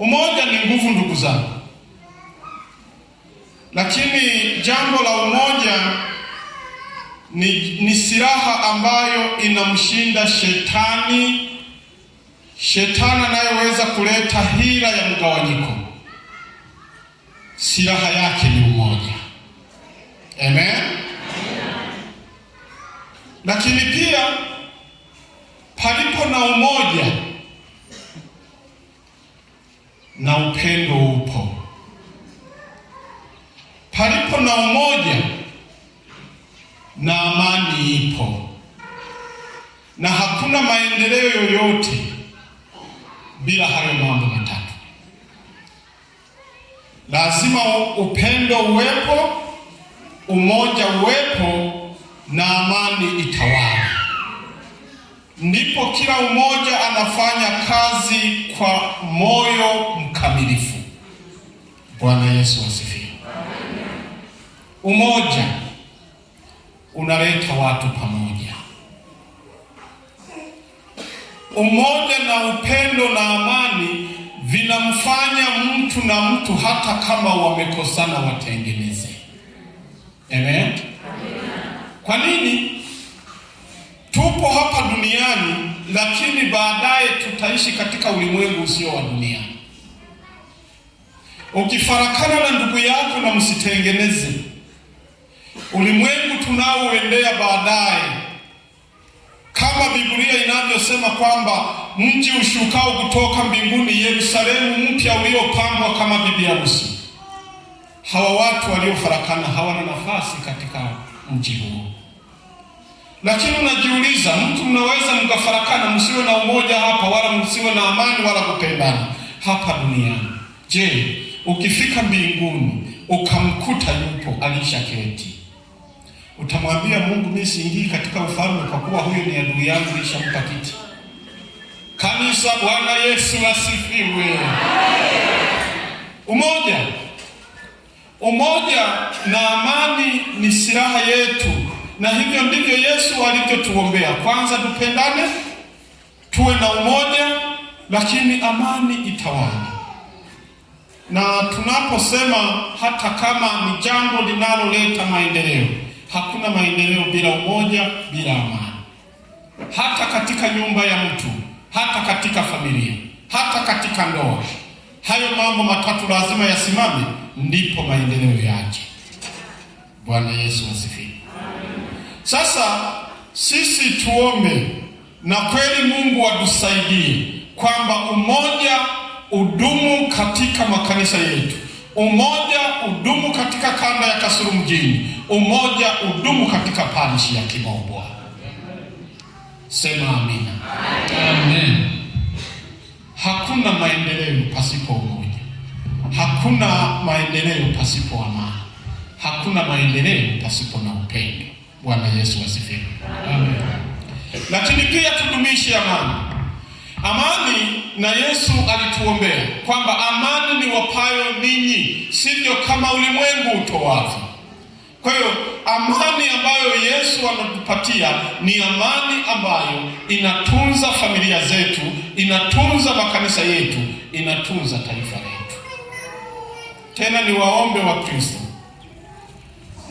Umoja ni nguvu, ndugu zangu, lakini jambo la umoja ni silaha ambayo inamshinda shetani. Shetani anayeweza kuleta hila ya mgawanyiko, silaha yake ni umoja. Amen. Lakini pia palipo na umoja na upendo upo. Palipo na umoja na amani ipo. Na hakuna maendeleo yoyote bila hayo mambo matatu. Lazima upendo uwepo, umoja uwepo, na amani itawale. Ndipo kila mmoja anafanya kazi kwa moyo mkamilifu. Bwana Yesu asifiwe. Umoja unaleta watu pamoja. Umoja na upendo na amani vinamfanya mtu na mtu, hata kama wamekosana, watengeneze. Amen. Kwa nini? Tupo hapa duniani, lakini baadaye tutaishi katika ulimwengu usio wa duniani. Ukifarakana na ndugu yako na msitengeneze, ulimwengu tunaoendea baadaye, kama Biblia inavyosema kwamba mji ushukao kutoka mbinguni, Yerusalemu mpya uliopambwa kama bibi harusi. Hawa watu waliofarakana hawana nafasi katika mji huo. Lakini unajiuliza, mtu mnaweza mkafarakana, msiwe na umoja hapa, wala msiwe na amani wala kupendana hapa duniani. Je, ukifika mbinguni ukamkuta yupo alishaketi, utamwambia Mungu, mimi siingii katika ufalme kwa kuwa huyo ni adui yangu, nishampa kiti? Kanisa, Bwana Yesu asifiwe. Umoja na amani ni silaha yetu, na hivyo ndivyo Yesu alivyotuombea. Kwanza tupendane, tuwe na umoja, lakini amani itawale. Na tunaposema hata kama ni jambo linaloleta maendeleo, hakuna maendeleo bila umoja, bila amani. Hata katika nyumba ya mtu, hata katika familia, hata katika ndoa, hayo mambo matatu lazima yasimame, ndipo maendeleo yaje. Bwana Yesu asifiwe. Sasa sisi tuombe, na kweli Mungu atusaidie kwamba umoja udumu katika makanisa yetu, umoja udumu katika kanda ya Kasulu mjini, umoja udumu katika parishi ya Kibobwa. Sema amina. Amen. Hakuna maendeleo pasipo umoja. Hakuna maendeleo pasipo amani. Hakuna maendeleo pasipo na upendo. Bwana Yesu asifiwe. Amen. Lakini pia tudumishe amani. Amani, na Yesu alituombea kwamba amani ni wapayo ninyi, sivyo kama ulimwengu utoavyo. Kwa hiyo amani ambayo Yesu anatupatia ni amani ambayo inatunza familia zetu, inatunza makanisa yetu, inatunza taifa letu. Tena ni waombe wa Kristo,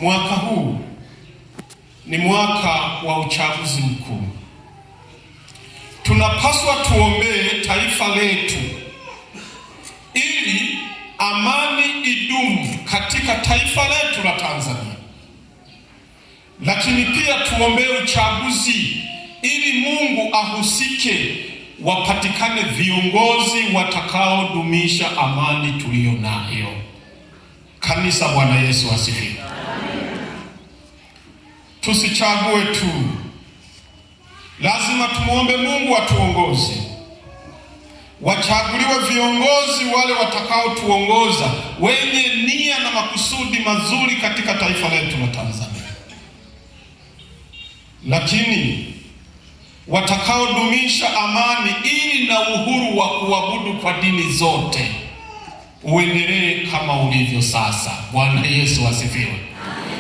mwaka huu ni mwaka wa uchaguzi mkuu. Tunapaswa tuombee taifa letu ili amani idumu katika taifa letu la Tanzania. Lakini pia tuombee uchaguzi ili Mungu ahusike, wapatikane viongozi watakaodumisha amani tuliyo nayo. Kanisa, Bwana Yesu asifiwe. Tusichague tu, lazima tumuombe Mungu atuongoze. Wachaguliwe viongozi wale watakao tuongoza, wenye nia na makusudi mazuri katika taifa letu la Tanzania. Lakini watakaodumisha amani ili na uhuru wa kuabudu kwa dini zote uendelee kama ulivyo sasa. Bwana Yesu asifiwe.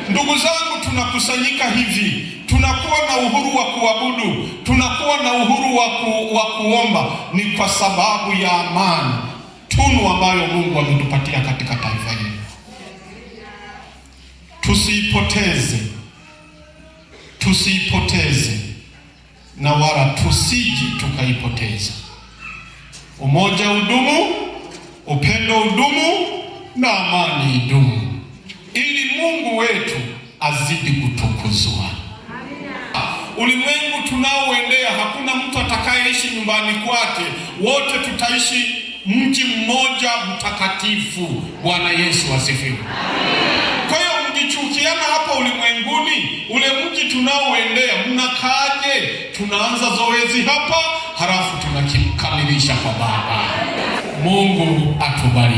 Ndugu zangu, tunakusanyika hivi, tunakuwa na uhuru wa kuabudu, tunakuwa na uhuru wa kuomba, ni kwa sababu ya amani. tunu ambayo Mungu ametupatia katika taifa hili. Tusiipoteze na wala tusiji tukaipoteza. Umoja udumu, upendo udumu, na amani idumu, ili Mungu wetu azidi kutukuzwa. Ulimwengu tunaoendea, hakuna mtu atakayeishi nyumbani kwake, wote tutaishi mji mmoja mtakatifu. Bwana Yesu asifiwe. Kwa hiyo mkichukiana hapa ulimwenguni, ule mji tunaoendea mnakaje? Tunaanza zoezi hapa, halafu tunakamilisha kwa Baba. Mungu atubariki.